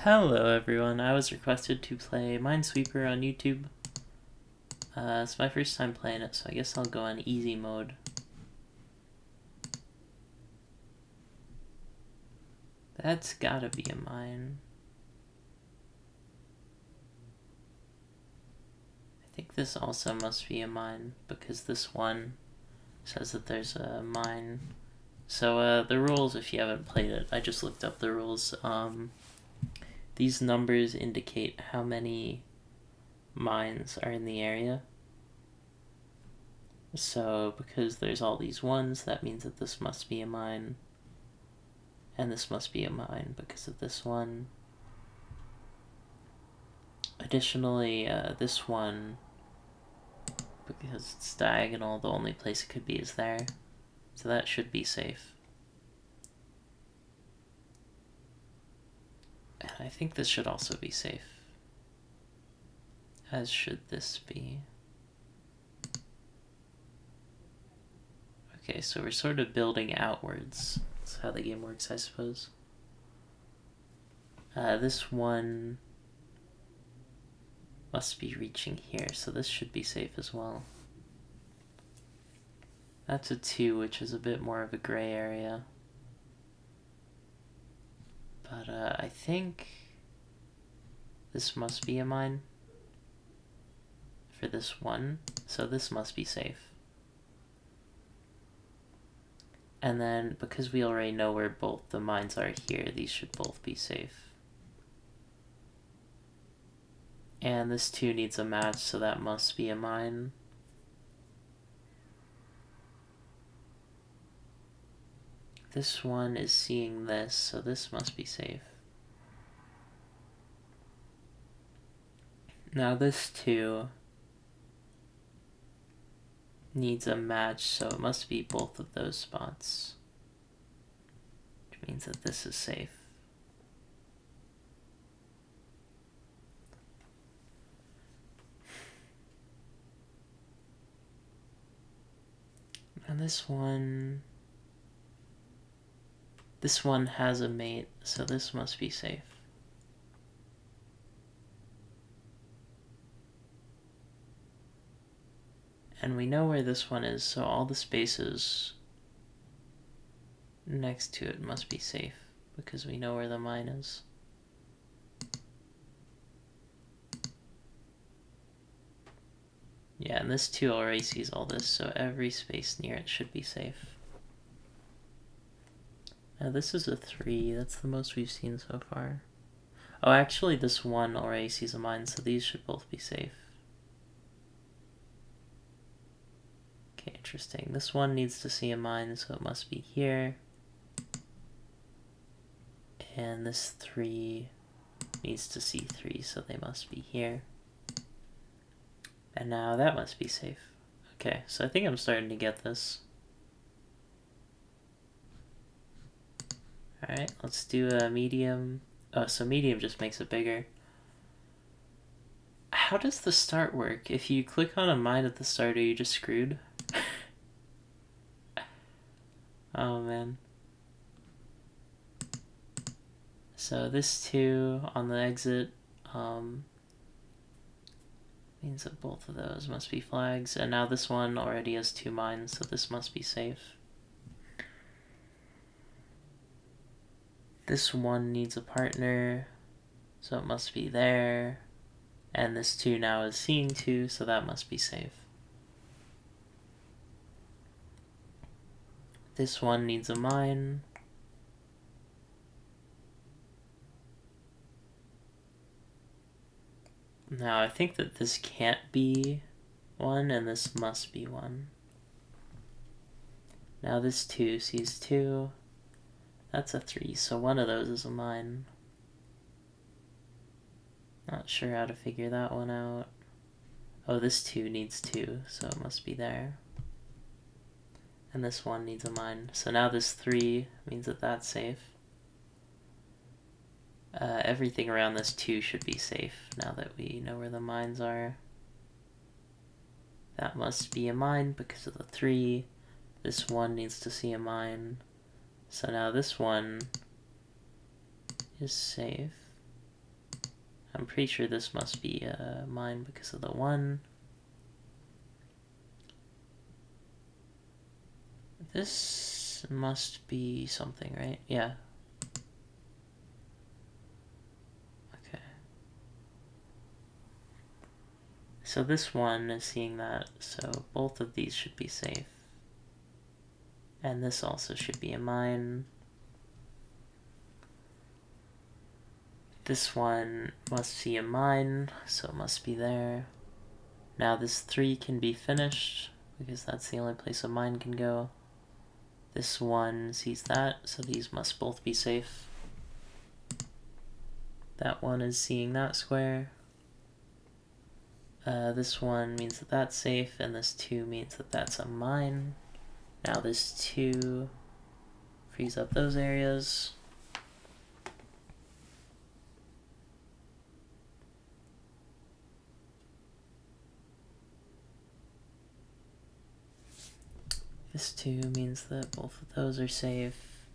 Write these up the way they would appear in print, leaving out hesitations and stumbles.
Hello everyone, I was requested to play Minesweeper on YouTube. It's my first time playing it, so I guess I'll go on easy mode. That's gotta be a mine. I think this also must be a mine, because this one says that there's a mine. So the rules, if you haven't played it, I just looked up the rules. These numbers indicate how many mines are in the area. So because there's all these ones, that means that this must be a mine. And this must be a mine because of this one. Additionally, this one, because it's diagonal, the only place it could be is there. So that should be safe. And I think this should also be safe. As should this be. Okay, so we're sort of building outwards. That's how the game works, I suppose. This one must be reaching here, so this should be safe as well. That's a 2, which is a bit more of a gray area. But I think this must be a mine for this one, so this must be safe. And then, because we already know where both the mines are here, these should both be safe. And this 2 needs a match, so that must be a mine. This one is seeing this, so this must be safe. Now this 2 needs a match, so it must be both of those spots. Which means that this is safe. And this one has a mate, so this must be safe. And we know where this one is, so all the spaces next to it must be safe, because we know where the mine is. Yeah, and this 2 already sees all this, so every space near it should be safe. Now this is a 3, that's the most we've seen so far. Oh, actually this 1 already sees a mine, so these should both be safe. Okay, interesting. This 1 needs to see a mine, so it must be here. And this 3 needs to see 3, so they must be here. And now that must be safe. Okay, so I think I'm starting to get this. Alright, let's do a medium. Oh, so medium just makes it bigger. How does the start work? If you click on a mine at the start, are you just screwed? Oh man. So this 2 on the exit means that both of those must be flags. And now this one already has 2 mines, so this must be safe. This 1 needs a partner, so it must be there. And this 2 now is seeing 2, so that must be safe. This 1 needs a mine. Now I think that this can't be 1, and this must be 1. Now this 2 sees 2. That's a 3, so one of those is a mine. Not sure how to figure that one out. Oh, this 2 needs 2, so it must be there. And this 1 needs a mine. So now this 3 means that that's safe. Everything around this 2 should be safe now that we know where the mines are. That must be a mine because of the 3. This 1 needs to see a mine. So now this 1 is safe. I'm pretty sure this must be mine because of the 1. This must be something, right? Yeah. Okay. So this one is seeing that, so both of these should be safe. And this also should be a mine. This one must see a mine, so it must be there. Now this 3 can be finished, because that's the only place a mine can go. This one sees that, so these must both be safe. That one is seeing that square. This one means that that's safe, and this 2 means that that's a mine. Now this 2 frees up those areas. This 2 means that both of those are safe.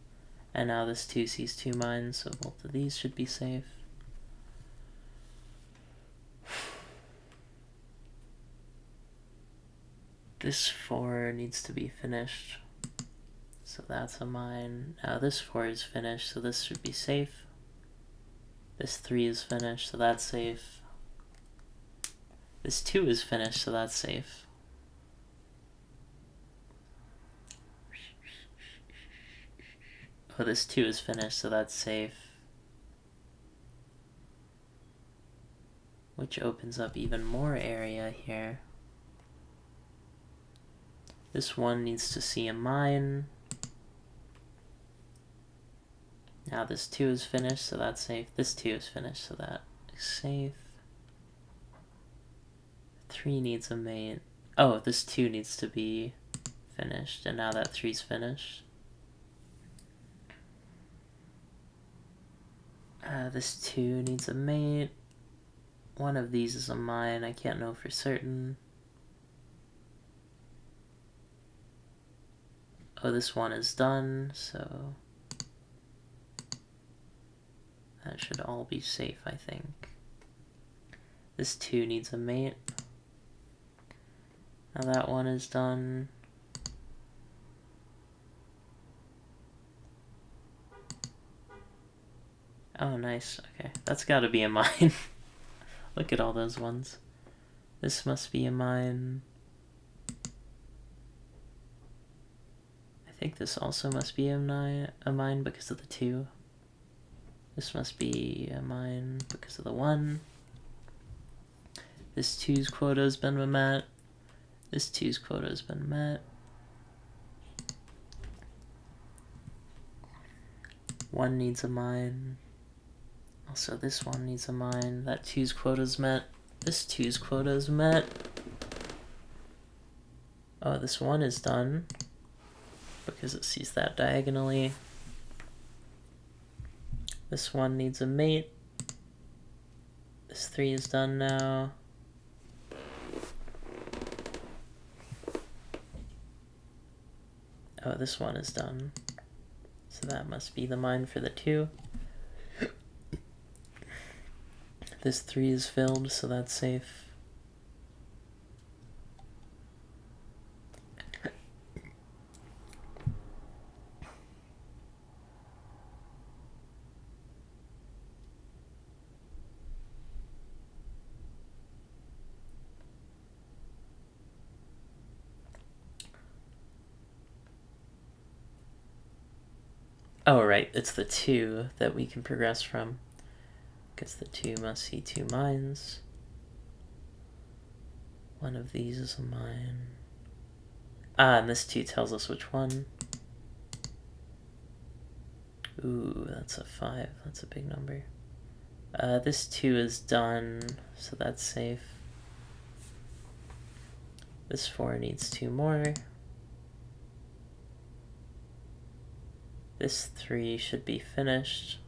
And now this 2 sees 2 mines, so both of these should be safe. This 4 needs to be finished. So that's a mine. Now this 4 is finished, so this should be safe. This 3 is finished, so that's safe. This 2 is finished, so that's safe. Oh, this 2 is finished, so that's safe. Which opens up even more area here. This 1 needs to see a mine. Now this 2 is finished, so that's safe. This 2 is finished, so that is safe. 3 needs a main. Oh, this 2 needs to be finished, and now that 3's finished. This 2 needs a mate. One of these is a mine, I can't know for certain. Oh, this 1 is done, so that should all be safe, I think. This 2 needs a mate. Now that 1 is done. Oh, nice. Okay, that's gotta be a mine. Look at all those ones. This must be a mine. I think this also must be a mine because of the 2. This must be a mine because of the 1. This 2's quota has been met. This 2's quota has been met. 1 needs a mine. Also, this 1 needs a mine. That 2's quota is met. This 2's quota is met. Oh, this 1 is done because it sees that diagonally. This 1 needs a mate. This 3 is done now. Oh, this 1 is done. So that must be the mine for the 2. This 3 is filled, so that's safe. Oh, right, it's the 2 that we can progress from. Because the 2 must see 2 mines. One of these is a mine. Ah, and this 2 tells us which one. Ooh, that's a 5. That's a big number. This 2 is done, so that's safe. This 4 needs 2 more. This 3 should be finished,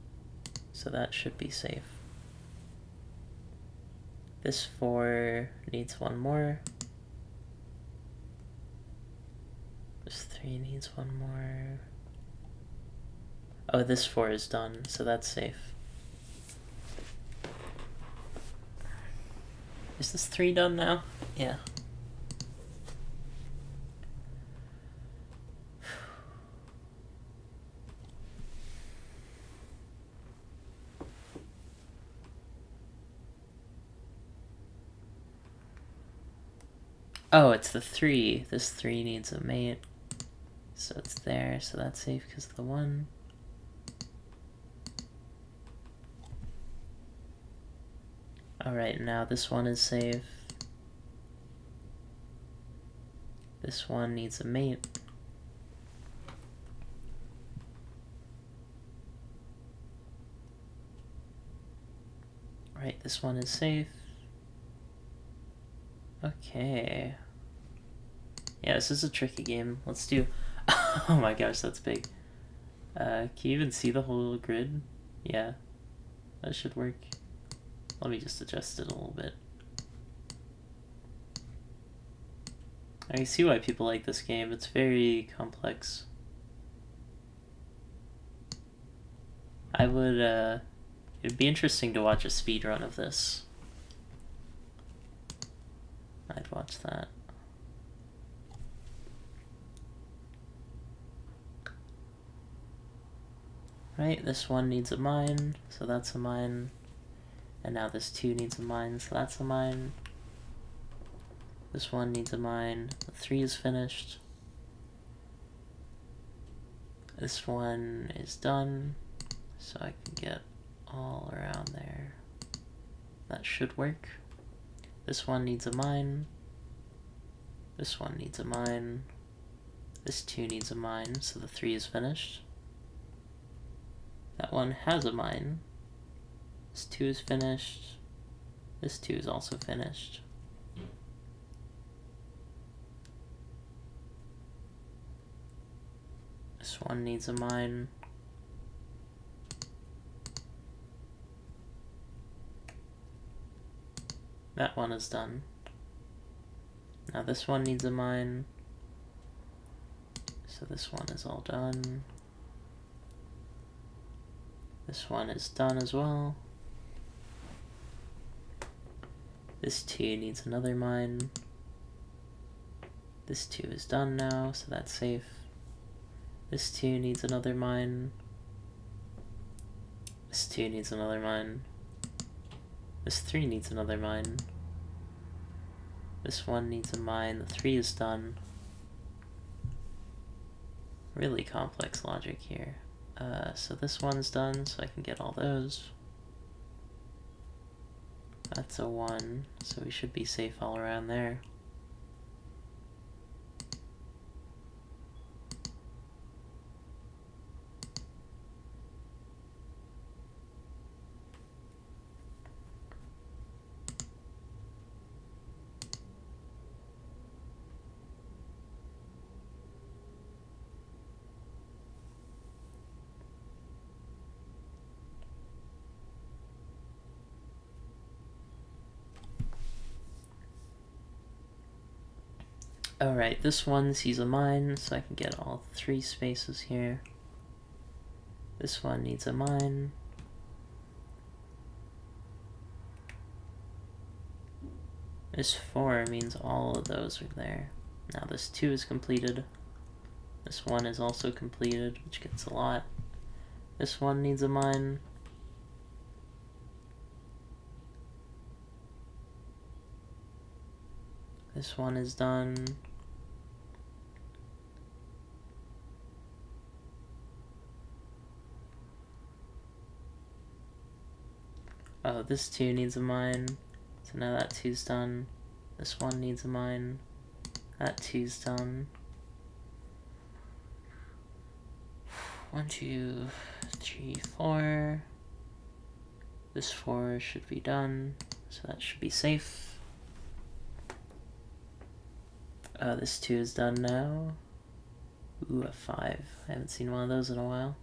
so that should be safe. This 4 needs 1 more. This 3 needs 1 more. Oh, this 4 is done, so that's safe. Is this 3 done now? Yeah. Oh, it's the 3. This 3 needs a mate. So it's there, so that's safe because of the 1. Alright, now this one is safe. This one needs a mate. Right, this one is safe. Okay. Yeah, this is a tricky game. Let's do... Oh my gosh, that's big. Can you even see the whole grid? Yeah, that should work. Let me just adjust it a little bit. I can see why people like this game. It's very complex. I would, it'd be interesting to watch a speedrun of this. I'd watch that. Right, this one needs a mine, so that's a mine. And now this 2 needs a mine, so that's a mine. This one needs a mine. The 3 is finished. This one is done, so I can get all around there. That should work. This one needs a mine. This one needs a mine. This 2 needs a mine, so the 3 is finished. That one has a mine. This 2 is finished. This 2 is also finished. This one needs a mine. That one is done. Now this one needs a mine. So this one is all done. This one is done as well. This 2 needs another mine. This 2 is done now, so that's safe. This 2 needs another mine. This 2 needs another mine. This 3 needs another mine. This 1 needs a mine. The 3 is done. Really complex logic here. So this one's done, so I can get all those. That's a 1, so we should be safe all around there. Alright, this one sees a mine, so I can get all 3 spaces here. This one needs a mine. This 4 means all of those are there. Now this 2 is completed. This 1 is also completed, which gets a lot. This 1 needs a mine. This 1 is done. Oh, this 2 needs a mine. So now that 2's done. This 1 needs a mine. That 2's done. 1, 2, 3, 4. This 4 should be done. So that should be safe. This 2 is done now. Ooh, a 5. I haven't seen one of those in a while.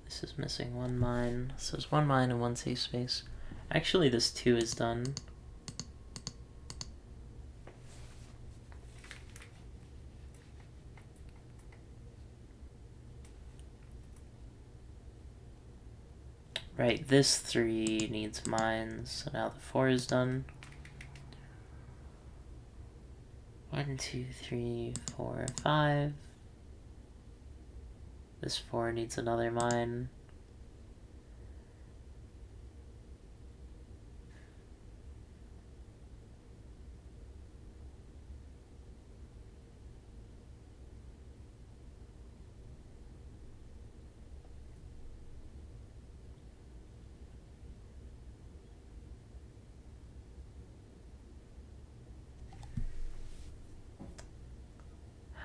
This is missing 1 mine. So there's 1 mine and 1 safe space. Actually, this 2 is done. Right, this 3 needs mines, so now the 4 is done. 1, 2, 3, 4, 5. This 4 needs another mine.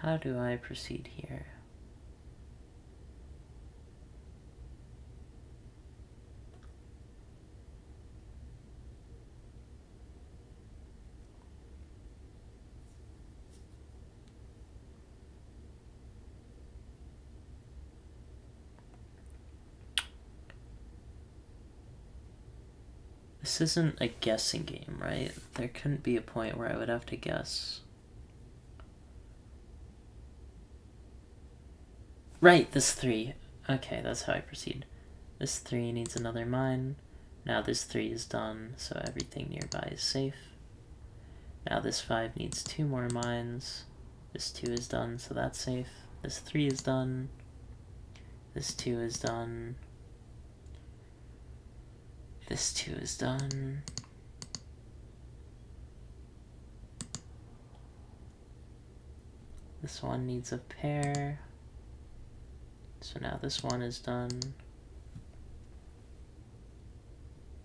How do I proceed here? This isn't a guessing game, right? There couldn't be a point where I would have to guess. Right, this 3. Okay, that's how I proceed. This 3 needs another mine. Now this 3 is done, so everything nearby is safe. Now this 5 needs 2 more mines. This 2 is done, so that's safe. This 3 is done. This 2 is done. This 2 is done. This 1 needs a pair. So now this 1 is done.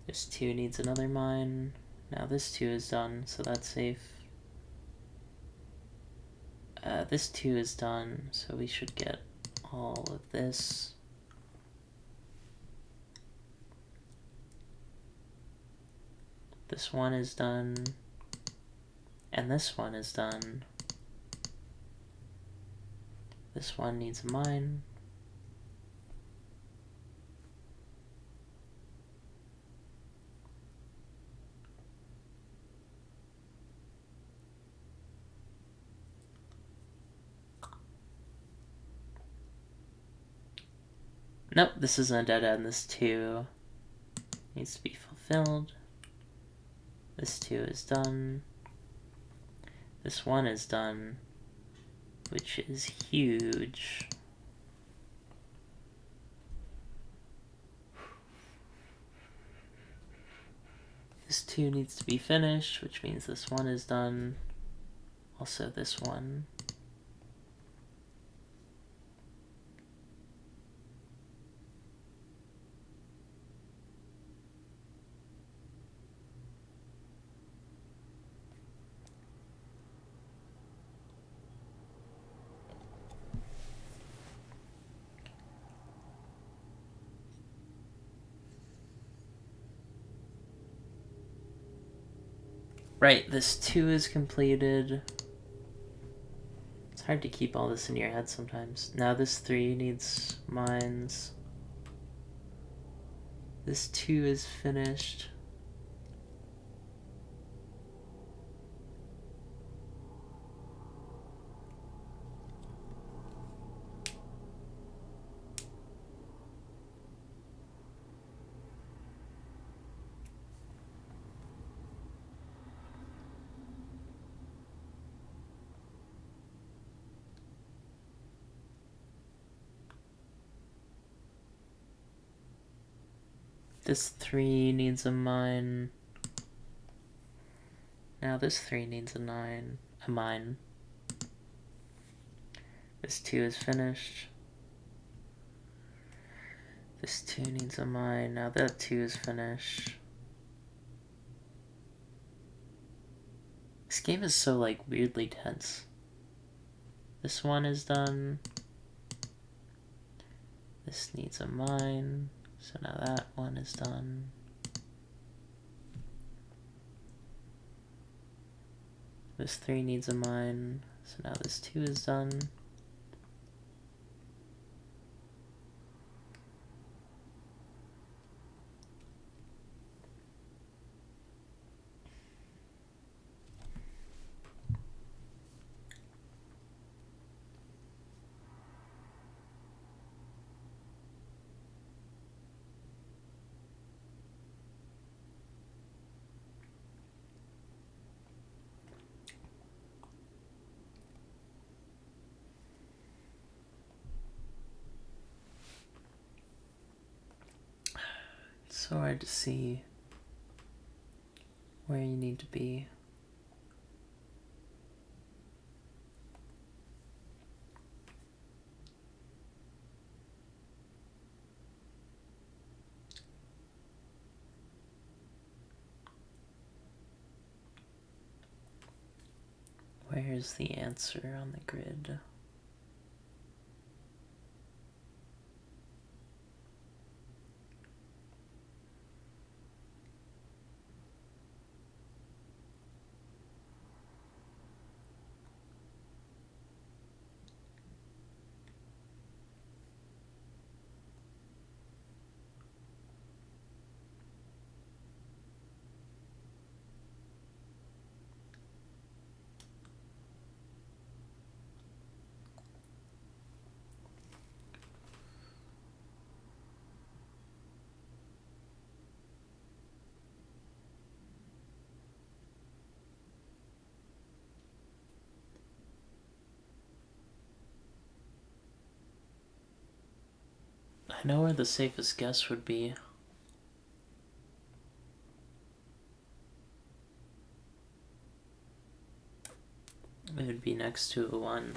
This 2 needs another mine. Now this 2 is done, so that's safe. This 2 is done, so we should get all of this. This 1 is done. And this 1 is done. This 1 needs a mine. Nope, this isn't a dead end. This 2 needs to be fulfilled. This 2 is done. This 1 is done, which is huge. This 2 needs to be finished, which means this 1 is done. Also this 1. Right, this 2 is completed. It's hard to keep all this in your head sometimes. Now this 3 needs mines. This 2 is finished. This 3 needs a mine. Now this 3 needs a mine. This 2 is finished. This 2 needs a mine. Now that 2 is finished. This game is so, like, weirdly tense. This 1 is done. This needs a mine. So now that 1 is done. This 3 needs a mine. So now this 2 is done. so hard to see where you need to be. Where's the answer on the grid? I know where the safest guess would be. It would be next to a 1.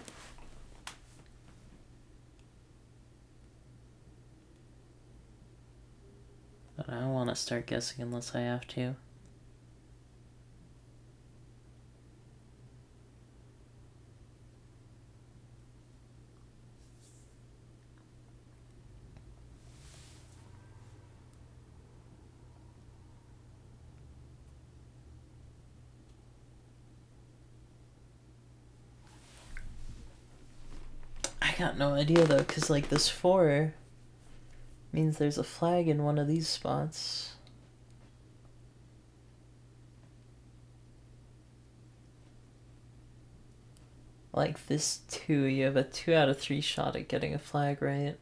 But I don't want to start guessing unless I have to. I got no idea though, because like this 4 means there's a flag in one of these spots. Like this 2, you have a 2 out of 3 shot at getting a flag right.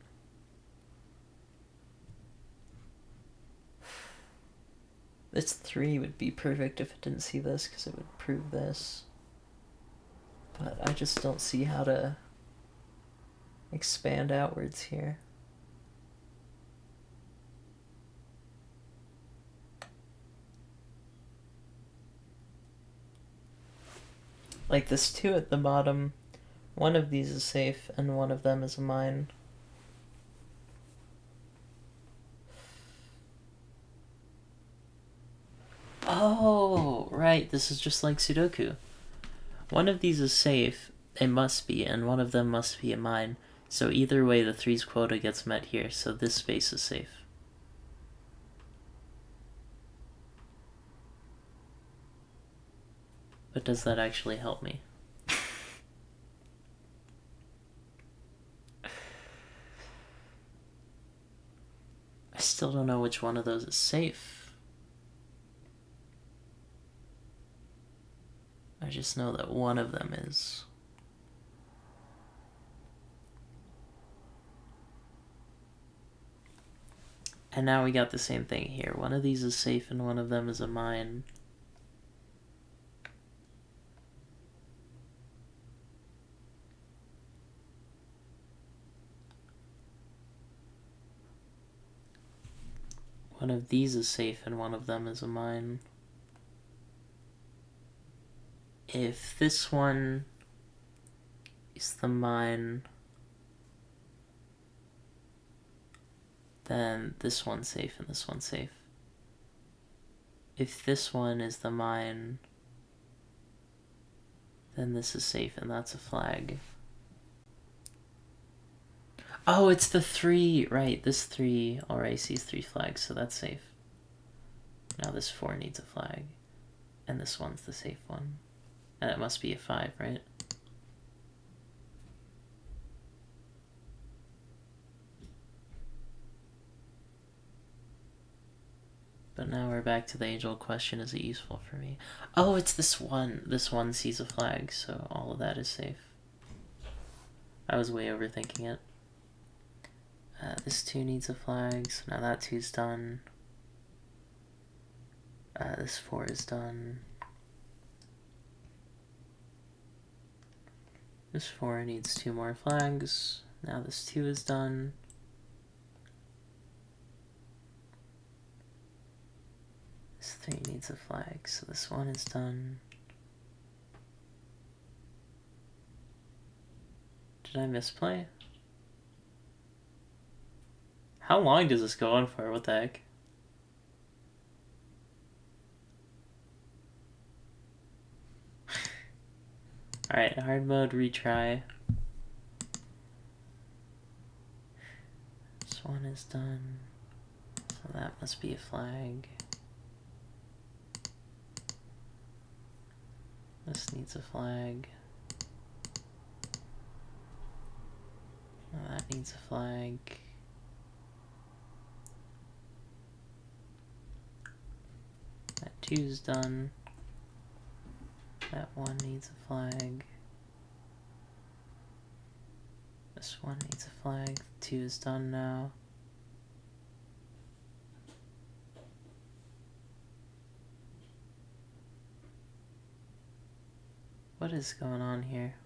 This 3 would be perfect if it didn't see this, because it would prove this. But I just don't see how to expand outwards here. Like this 2 at the bottom, one of these is safe and one of them is a mine. Oh, right, this is just like Sudoku. One of these is safe, it must be, and one of them must be a mine. So either way, the 3's quota gets met here, so this space is safe. But does that actually help me? I still don't know which one of those is safe. I just know that one of them is. And now we got the same thing here. One of these is safe and one of them is a mine. One of these is safe and one of them is a mine. If this one is the mine, then this one's safe and this one's safe. If this one is the mine, then this is safe and that's a flag. Oh, it's the 3, right, this 3 already sees 3 flags, so that's safe. Now this 4 needs a flag, and this one's the safe one. And it must be a 5, right? But now we're back to the age-old question, is it useful for me? Oh, it's this one. This one sees a flag, so all of that is safe. I was way overthinking it. This 2 needs a flag, so now that 2's done. This 4 is done. This 4 needs 2 more flags. Now this 2 is done. 3 needs a flag, so this one is done. Did I misplay? How long does this go on for? What the heck? Alright, hard mode, retry. This one is done. So that must be a flag. This needs a flag. Oh, that needs a flag. That 2's done. That 1 needs a flag. This 1 needs a flag. 2 is done now. What is going on here?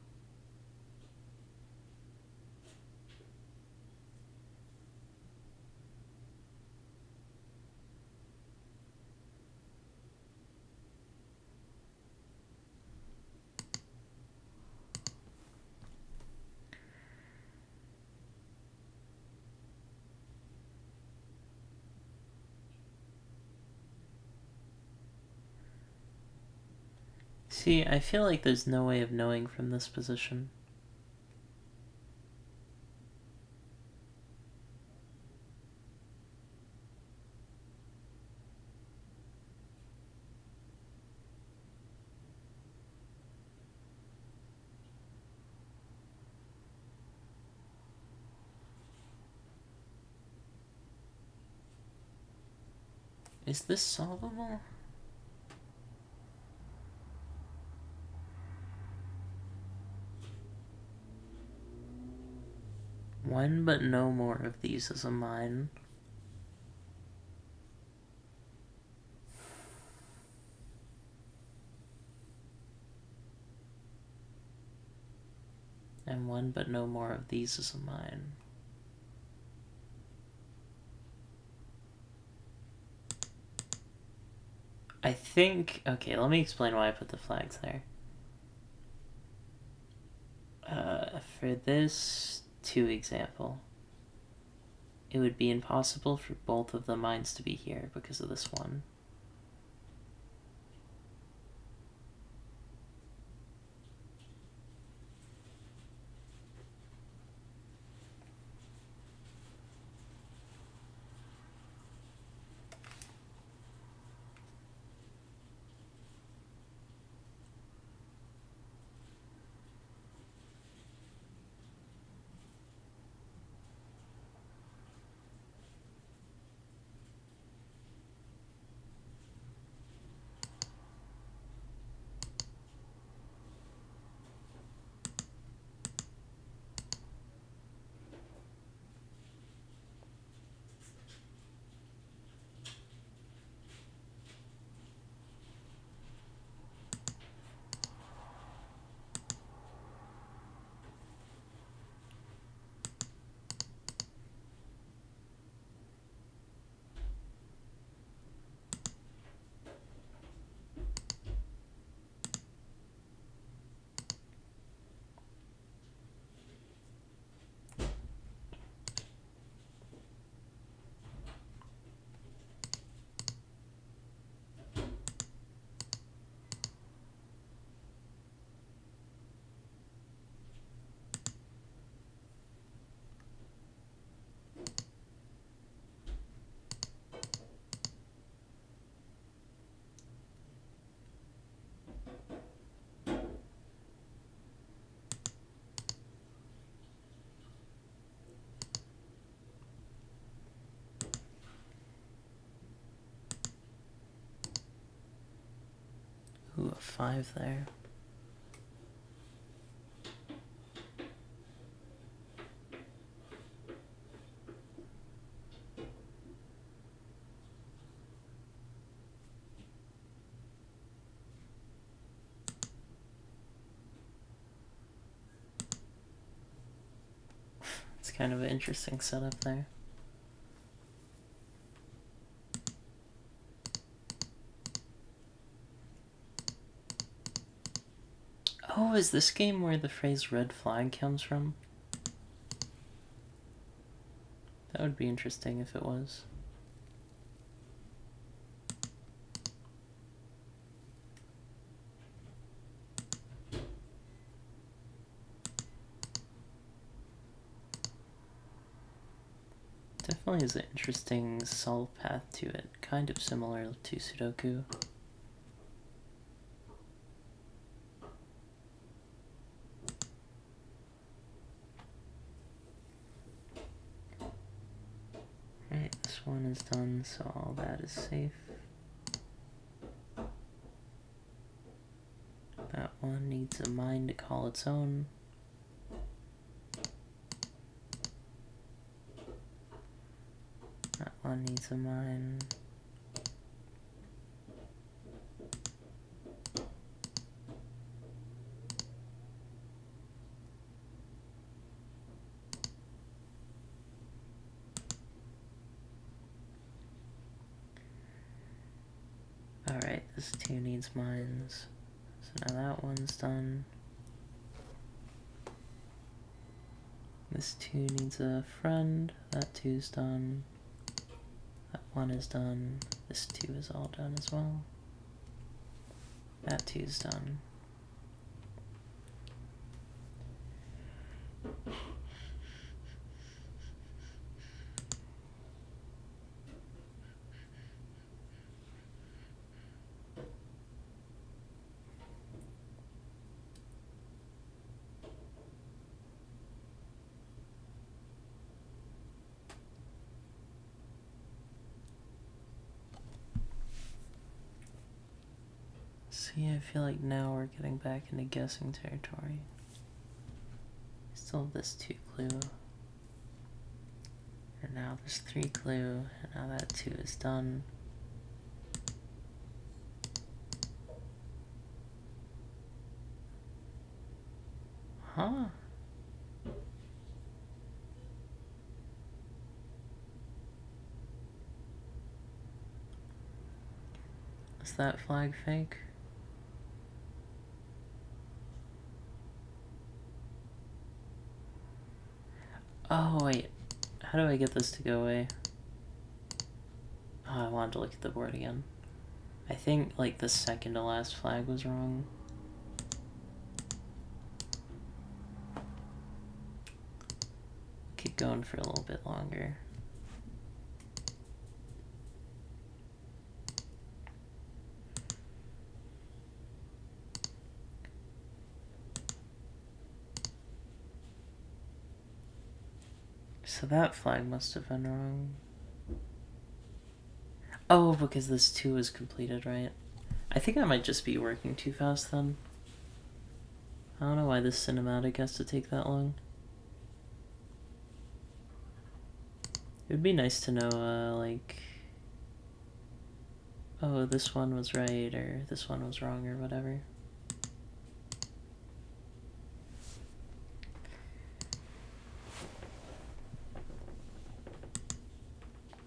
See, I feel like there's no way of knowing from this position. Is this solvable? One but no more of these is a mine. And one but no more of these is a mine. I think... Okay, let me explain why I put the flags there. For this 2 example, it would be impossible for both of the mines to be here because of this one. Ooh, a 5 there. It's kind of an interesting setup there. Oh, is this game where the phrase red flag comes from? That would be interesting if it was. Definitely has an interesting solve path to it, kind of similar to Sudoku. Right, this one is done, so all that is safe. That one needs a mine to call its own. That one needs a mine. Alright, this 2 needs mines. So now that one's done. This 2 needs a friend. That 2's done. That 1 is done. This 2 is all done as well. That 2's done. See, I feel like now we're getting back into guessing territory. Still have this 2 clue. And now this 3 clue, and now that 2 is done. Huh? Is that flag fake? Oh, wait. How do I get this to go away? Oh, I wanted to look at the board again. I think, like, the second to last flag was wrong. Keep going for a little bit longer. So that flag must have been wrong. Oh, because this 2 is completed, right? I think I might just be working too fast then. I don't know why this cinematic has to take that long. It would be nice to know, like... oh, this one was right, or this one was wrong, or whatever.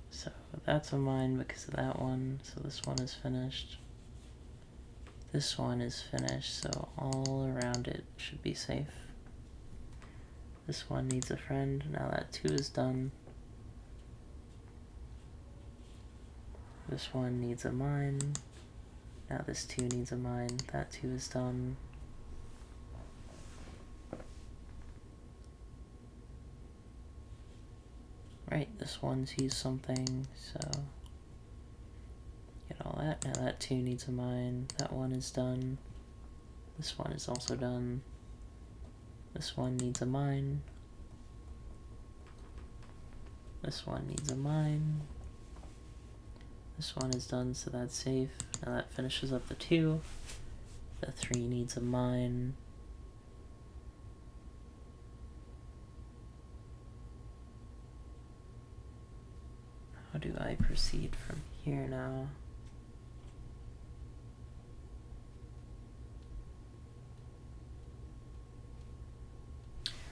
So that's a mine because of that one, so this one is finished. This one is finished, so all around it should be safe. This one needs a friend, now that 2 is done. This one needs a mine. Now this 2 needs a mine. That 2 is done. Right, this one sees something, so... get all that. Now that 2 needs a mine. That one is done. This one is also done. This one needs a mine. This one needs a mine. This one is done, so that's safe. Now that finishes up the 2. The 3 needs a mine. How do I proceed from here now?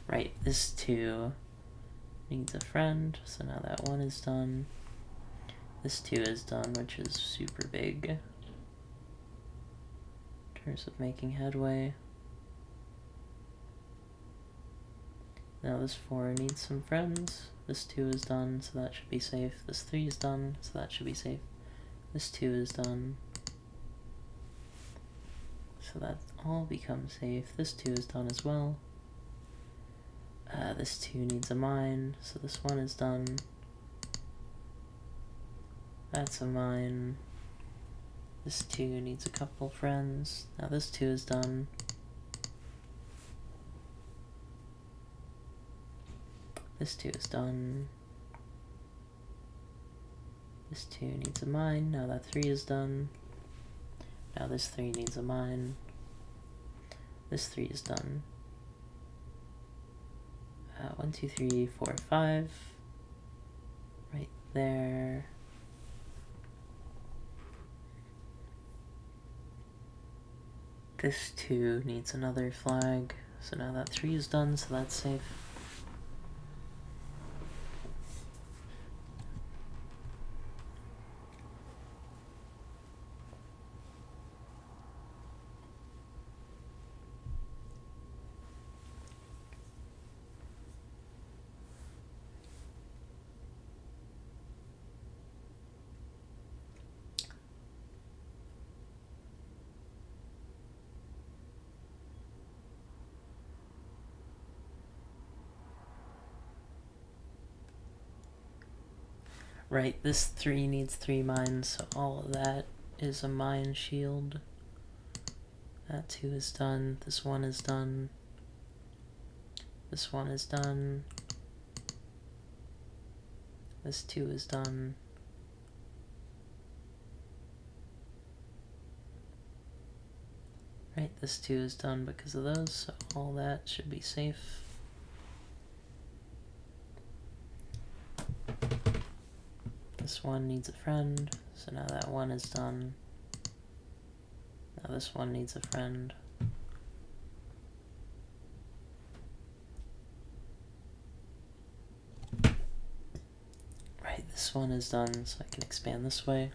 Right, this 2 needs a friend, so now that 1 is done. This 2 is done, which is super big in terms of making headway. Now this 4 needs some friends. This 2 is done, so that should be safe. This 3 is done, so that should be safe. This 2 is done. So that all becomes safe. This 2 is done as well. This 2 needs a mine, so this 1 is done. That's a mine. This 2 needs a couple friends. Now this 2 is done. This 2 is done. This 2 needs a mine. Now that 3 is done. Now this 3 needs a mine. This 3 is done. 1, 2, 3, 4, 5. Right there. This 2 needs another flag. So now that 3 is done, so that's safe. Right, this 3 needs 3 mines, so all of that is a mine shield. That 2 is done, this 1 is done. This 1 is done. This 2 is done. Right, this 2 is done because of those, so all that should be safe. This 1 needs a friend, so now that 1 is done. Now this 1 needs a friend. Right, this 1 is done, so I can expand this way.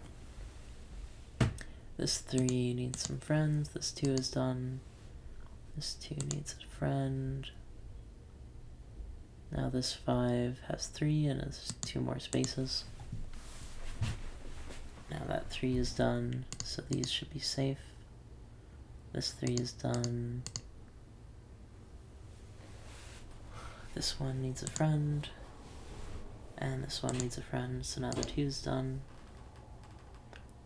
This 3 needs some friends, this 2 is done. This 2 needs a friend. Now this 5 has 3 and has 2 more spaces. Now that 3 is done, so these should be safe. This 3 is done. This 1 needs a friend. And this 1 needs a friend, so now the 2 is done.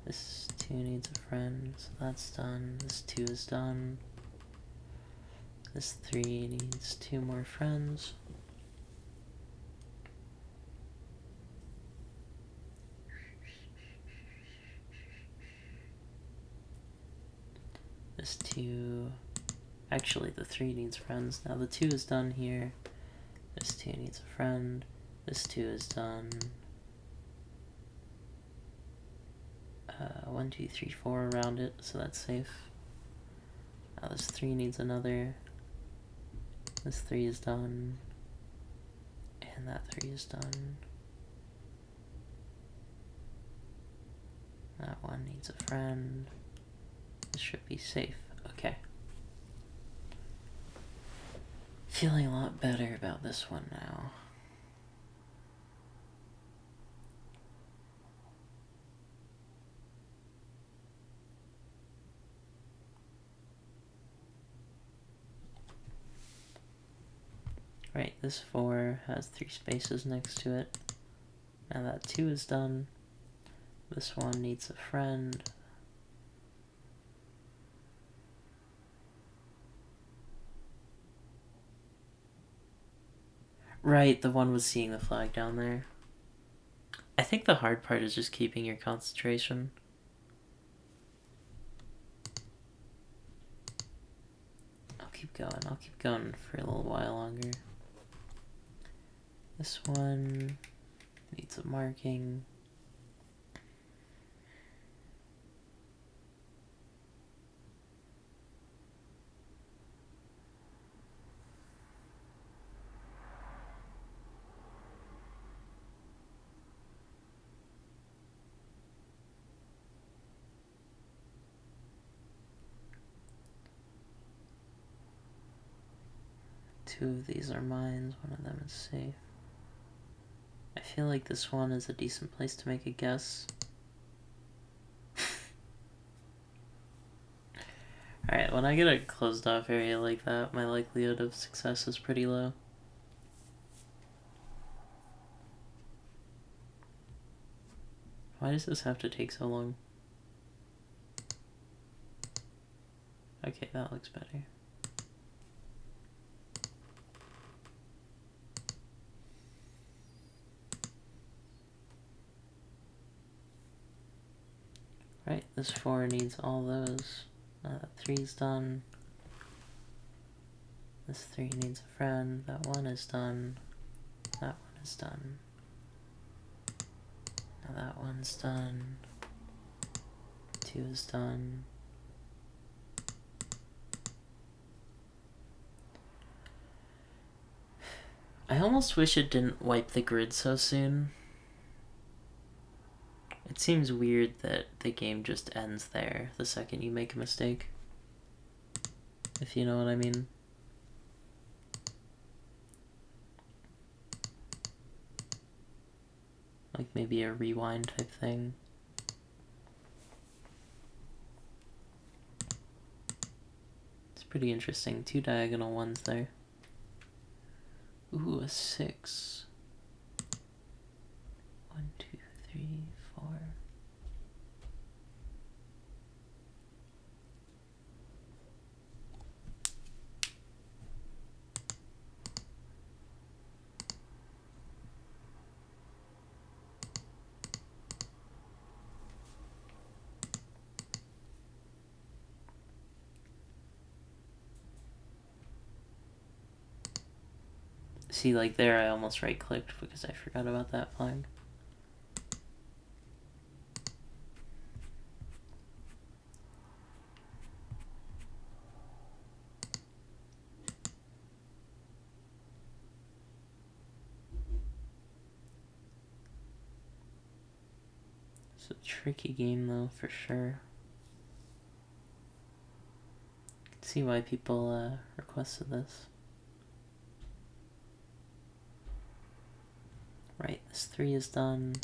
This 2 needs a friend, so that's done. This 2 is done. This 3 needs 2 more friends. This 2, actually the 3 needs friends. Now the 2 is done here. This 2 needs a friend. This 2 is done. 1, 2, 3, 4 around it, so that's safe. Now this 3 needs another. This 3 is done. And that 3 is done. That 1 needs a friend. This should be safe. Okay. Feeling a lot better about this one now. Right, this 4 has 3 spaces next to it. Now that 2 is done. This 1 needs a friend. Right, the 1 was seeing the flag down there. I think the hard part is just keeping your concentration. I'll keep going for a little while longer. This 1 needs a marking. 2 of these are mines, 1 of them is safe. I feel like this one is a decent place to make a guess. Alright, when I get a closed off area like that, my likelihood of success is pretty low. Why does this have to take so long? Okay, that looks better. Right, this 4 needs all those. 3's done. This 3 needs a friend. That 1 is done. That 1 is done. Now that 1's done. 2 is done. I almost wish it didn't wipe the grid so soon. It seems weird that the game just ends there the second you make a mistake. If you know what I mean. Like maybe a rewind type thing. It's pretty interesting. 2 diagonal ones there. Ooh, a 6. 1, 2, 3, 4. See, like there I almost right-clicked because I forgot about that flag. It's a tricky game though, for sure. I can see why people requested this. Right, this 3 is done.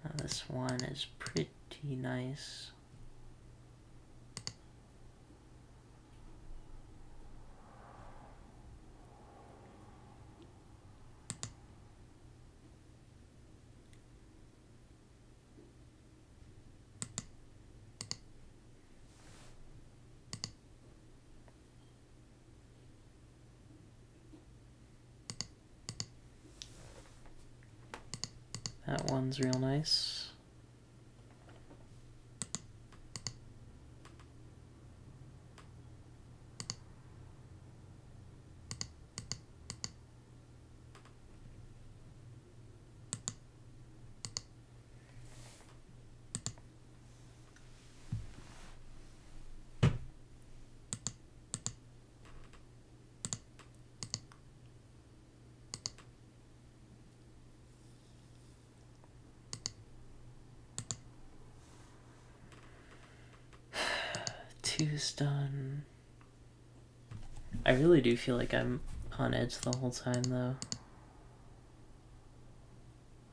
Now this 1 is pretty nice. That one's real nice. Two's done. I really do feel like I'm on edge the whole time though.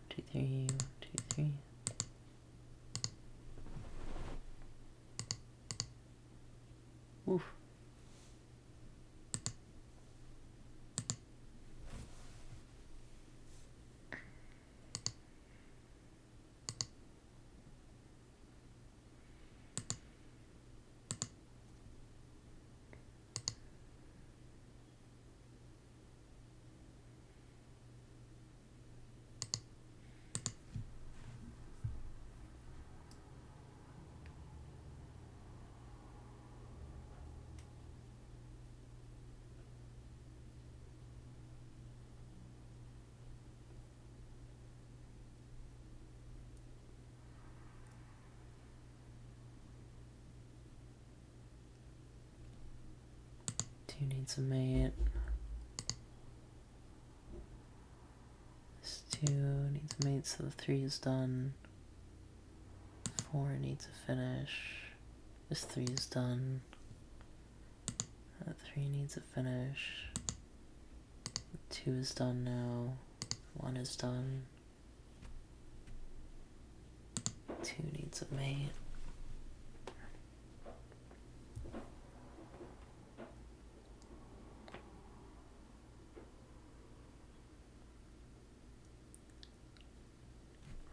2, 3, 1, 2, 3. Oof. Two needs a mate. This 2 needs a mate, so the 3 is done. 4 needs a finish. This 3 is done. 3 needs a finish. 2 is done now. 1 is done. 2 needs a mate.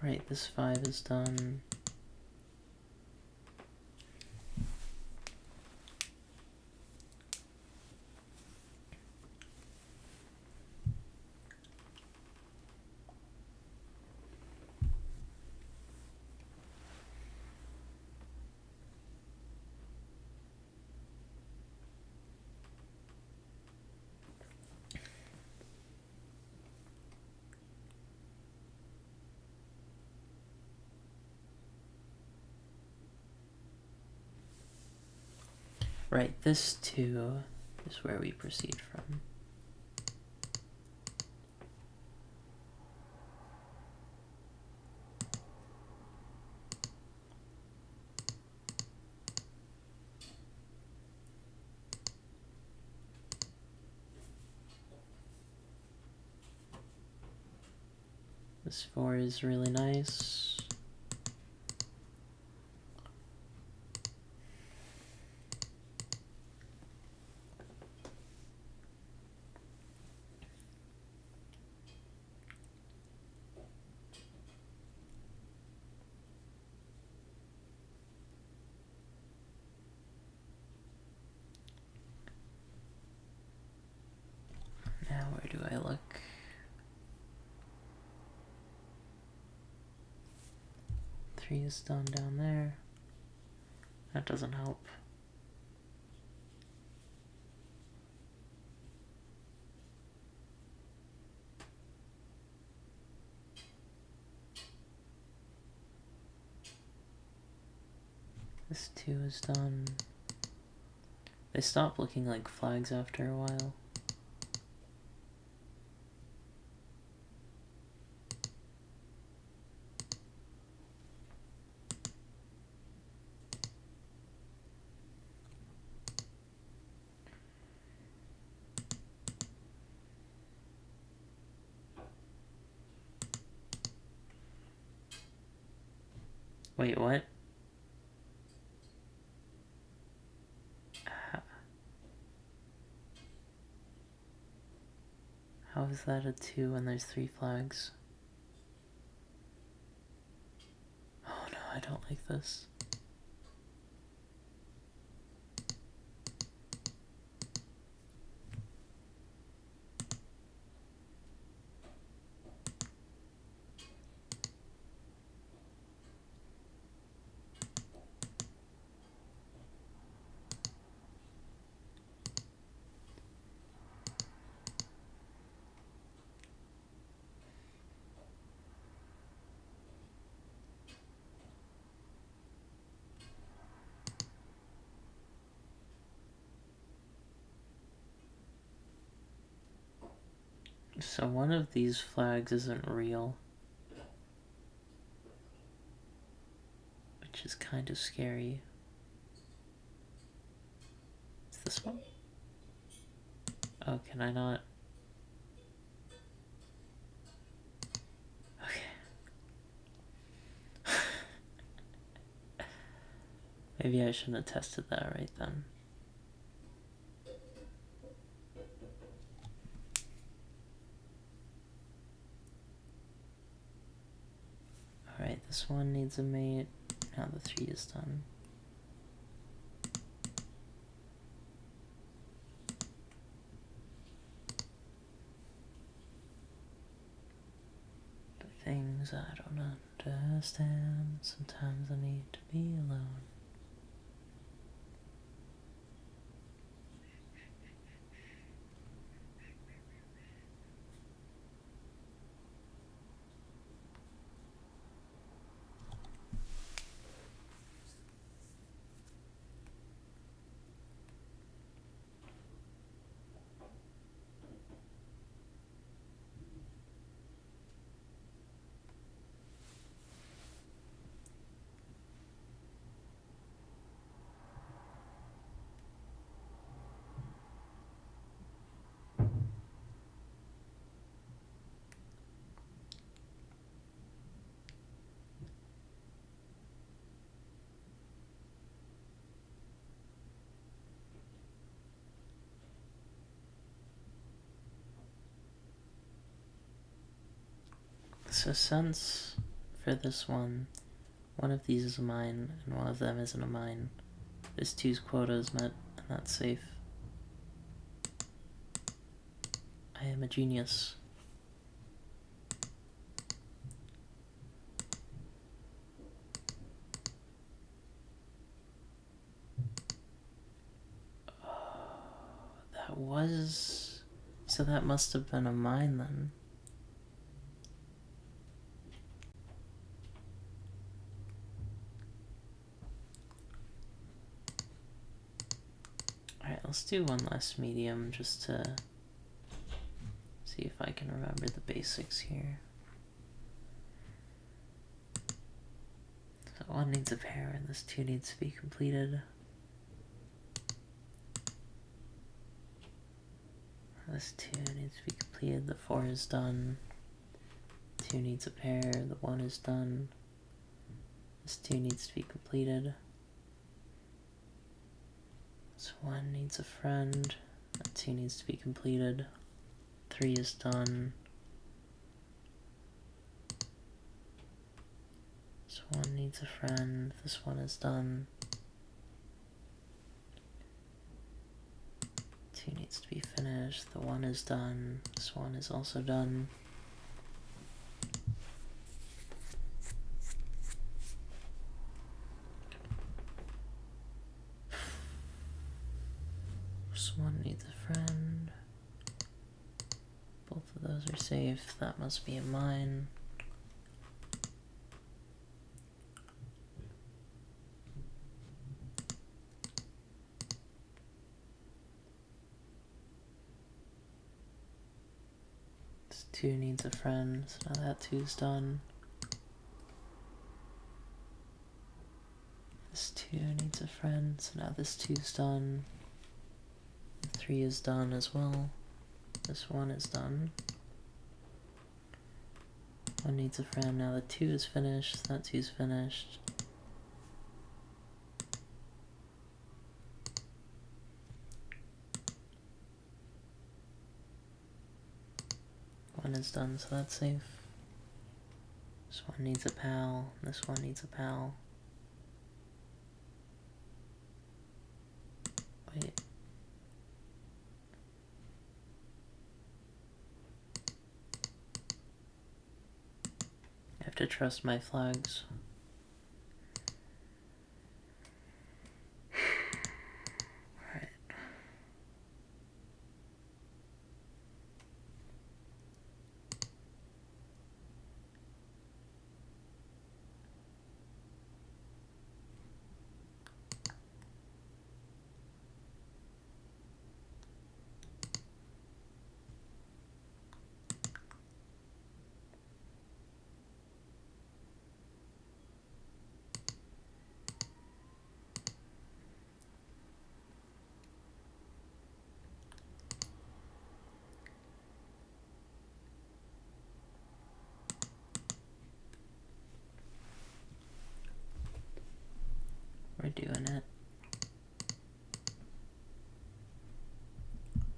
Right, this 5 is done. Right, this 2 is where we proceed from. This 4 is really nice. Now where do I look? Three is done down there. That doesn't help. This 2 is done. They stop looking like flags after a while. Wait, what? How is that a 2 when there's 3 flags? Oh no, I don't like this. So one of these flags isn't real, which is kind of scary. Is this one? Oh, can I not? Okay. Maybe I shouldn't have tested that right then. Alright, this one needs a mate. Now the 3 is done. The things I don't understand. Sometimes I need to be alone. makes a sense for this one. One of these is a mine, and one of them isn't a mine. This 2's quota is met, and that's safe. I am a genius. That was... So that must have been a mine then. Alright, let's do one last medium just to see if I can remember the basics here. So 1 needs a pair and this 2 needs to be completed. This 2 needs to be completed, the 4 is done. 2 needs a pair, the 1 is done. This 2 needs to be completed. This 1 needs a friend, that 2 needs to be completed. 3 is done. This 1 needs a friend, this 1 is done. 2 needs to be finished, the 1 is done, this 1 is also done. This 1 needs a friend. Both of those are safe, that must be a mine. This 2 needs a friend, so now that 2's done. This 2 needs a friend, so now this 2's done. The 3 is done as well. This 1 is done. 1 needs a friend, now the 2 is finished, that 2's finished. One is done, so that's safe. This 1 needs a pal, this 1 needs a pal. Wait. I have to trust my flags. Alright. We're doing it.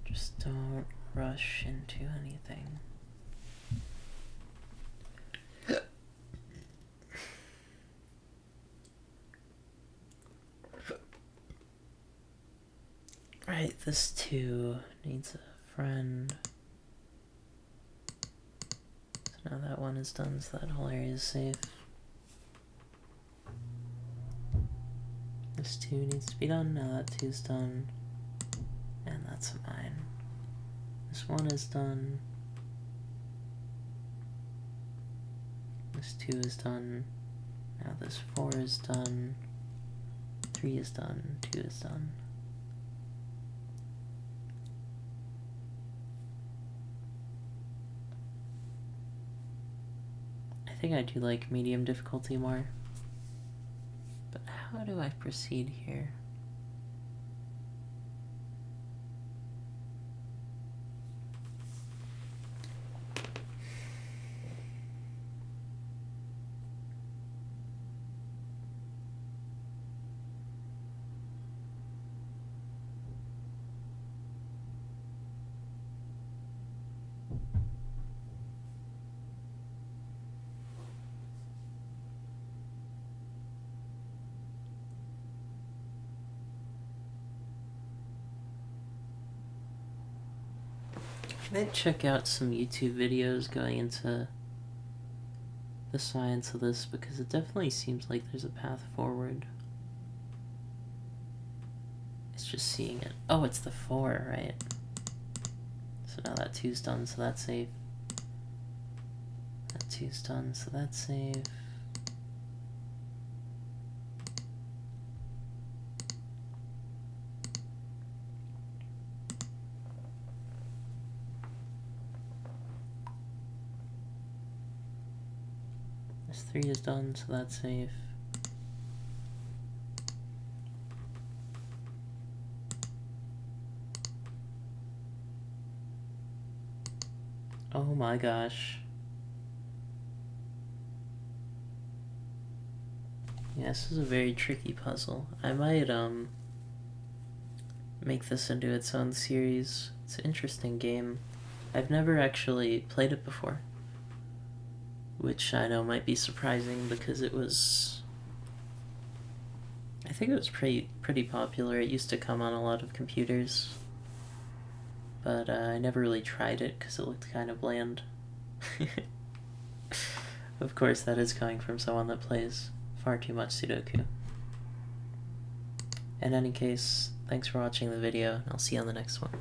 Just don't rush into anything. Right, this 2 needs a friend. So now that 1 is done, so that whole area is safe. This 2 needs to be done, now that 2's done. And that's a mine. This 1 is done. This 2 is done. Now this 4 is done. 3 is done, 2 is done. I think I do like medium difficulty more. But how do I proceed here? might check out some YouTube videos going into the science of this, because it definitely seems like there's a path forward. It's just seeing it. Oh, it's the 4, right? So now that 2's done, so that's safe. That 2's done, so that's safe. This 3 is done, so that's safe. Oh my gosh. Yeah, this is a very tricky puzzle. I might make this into its own series. It's an interesting game. I've never actually played it before, which I know might be surprising because it was... I think it was pretty popular. It used to come on a lot of computers, but I never really tried it because it looked kind of bland. Of course, that is coming from someone that plays far too much Sudoku. In any case, thanks for watching the video, and I'll see you on the next one.